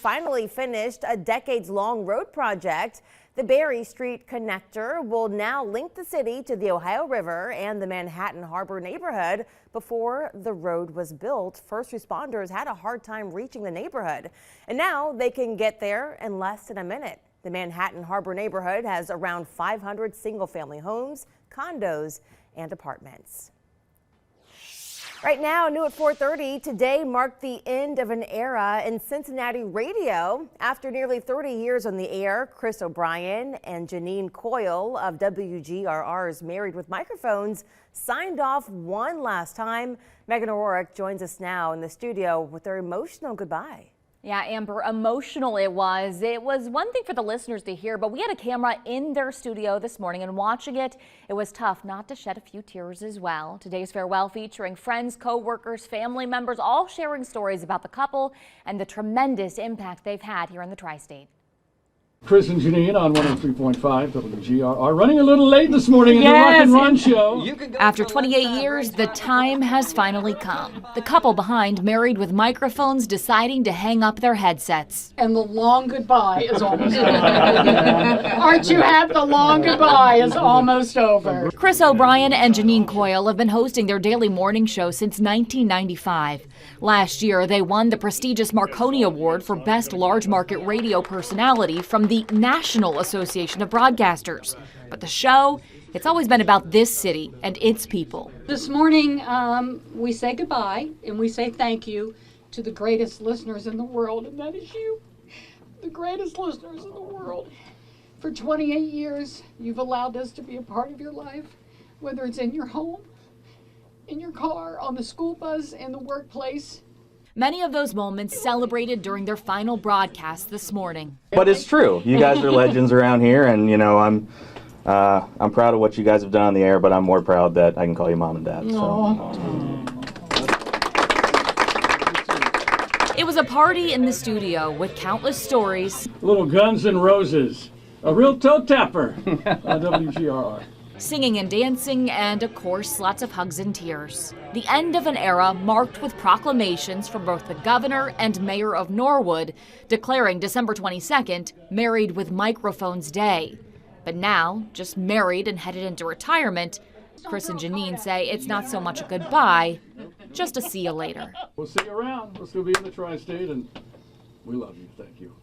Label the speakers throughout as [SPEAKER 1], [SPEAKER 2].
[SPEAKER 1] finally finished a decades-long road project. The Berry Street Connector will now link the city to the Ohio River and the Manhattan Harbor neighborhood. Before the road was built, first responders had a hard time reaching the neighborhood, and now they can get there in less than a minute. The Manhattan Harbor neighborhood has around 500 single-family homes, condos, and apartments. Right now, new at 4:30, today marked the end of an era in Cincinnati radio. After nearly 30 years on the air, Chris O'Brien and Janine Coyle of WGRR's Married with Microphones signed off one last time. Megan O'Rourke joins us now in the studio with their emotional goodbye.
[SPEAKER 2] Yeah, Amber, emotional it was. It was one thing for the listeners to hear, but we had a camera in their studio this morning, and watching it, it was tough not to shed a few tears as well. Today's farewell featuring friends, co-workers, family members, all sharing stories about the couple and the tremendous impact they've had here in the Tri-State.
[SPEAKER 3] Chris and Janine on 103.5 WGRR, running a little late this morning in the Rock and Run Show.
[SPEAKER 2] After 28 years, the time has finally come. The couple behind Married with Microphones deciding to hang up their headsets.
[SPEAKER 4] And the long goodbye is almost over. Aren't you happy? The long goodbye is almost over.
[SPEAKER 2] Chris O'Brien and Janine Coyle have been hosting their daily morning show since 1995. Last year, they won the prestigious Marconi Award for Best Large Market Radio Personality from the National Association of Broadcasters. But the show, it's always been about this city and its people.
[SPEAKER 4] This morning, we say goodbye and we say thank you to the greatest listeners in the world, and that is you, the greatest listeners in the world. For 28 years, you've allowed us to be a part of your life, whether it's in your home, in your car, on the school bus, in the workplace.
[SPEAKER 2] Many of those moments celebrated during their final broadcast this morning.
[SPEAKER 5] But it's true. You guys are legends around here, and you know I'm proud of what you guys have done on the air. But I'm more proud that I can call you mom and dad. So.
[SPEAKER 2] It was a party in the studio with countless stories.
[SPEAKER 3] Little Guns N' Roses, a real toe tapper on WGRR.
[SPEAKER 2] Singing and dancing, and of course, lots of hugs and tears. The end of an era marked with proclamations from both the governor and mayor of Norwood, declaring December 22nd Married with Microphones Day. But now, just married and headed into retirement, Chris and Janine say it's not so much a goodbye, just a see you later.
[SPEAKER 3] We'll see you around. We'll still be in the Tri-State, and we love you. Thank you.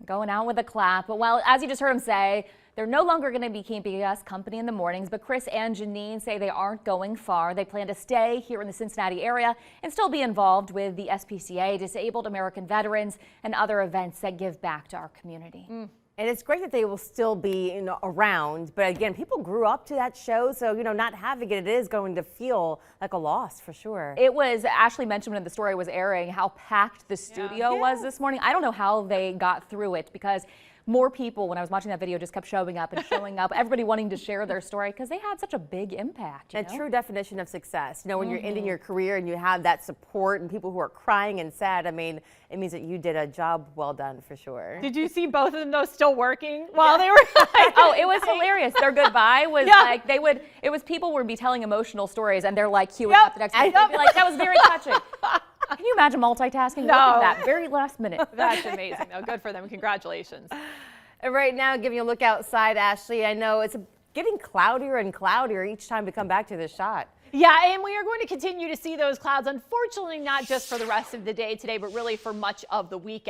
[SPEAKER 2] Going out with a clap. But well, as you just heard him say, they're no longer going to be keeping us company in the mornings, but Chris and Janine say they aren't going far. They plan to stay here in the Cincinnati area and still be involved with the SPCA, Disabled American Veterans, and other events that give back to our community.
[SPEAKER 1] And it's great that they will still be around, but again, people grew up to that show, so not having it is going to feel like a loss for sure.
[SPEAKER 2] It was, Ashley mentioned when the story was airing, how packed the studio was this morning. I don't know how they got through it, because more people, when I was watching that video, just kept showing up and showing up, everybody wanting to share their story because they had such a big impact.
[SPEAKER 1] A true definition of success. When you're ending your career and you have that support and people who are crying and sad, I mean, it means that you did a job well done for sure.
[SPEAKER 6] Did you see both of them though still working while they were
[SPEAKER 2] Oh, it was hilarious. Their goodbye was like, it was people would be telling emotional stories and they're like queuing up the next one. They'd be like, that was very touching. Can you imagine multitasking?
[SPEAKER 6] No.
[SPEAKER 2] Look at that, very last minute.
[SPEAKER 6] That's amazing though. Good for them. Congratulations.
[SPEAKER 1] And right now, giving a look outside, Ashley, I know it's getting cloudier and cloudier each time we come back to this shot.
[SPEAKER 6] Yeah, and we are going to continue to see those clouds, unfortunately, not just for the rest of the day today, but really for much of the weekend.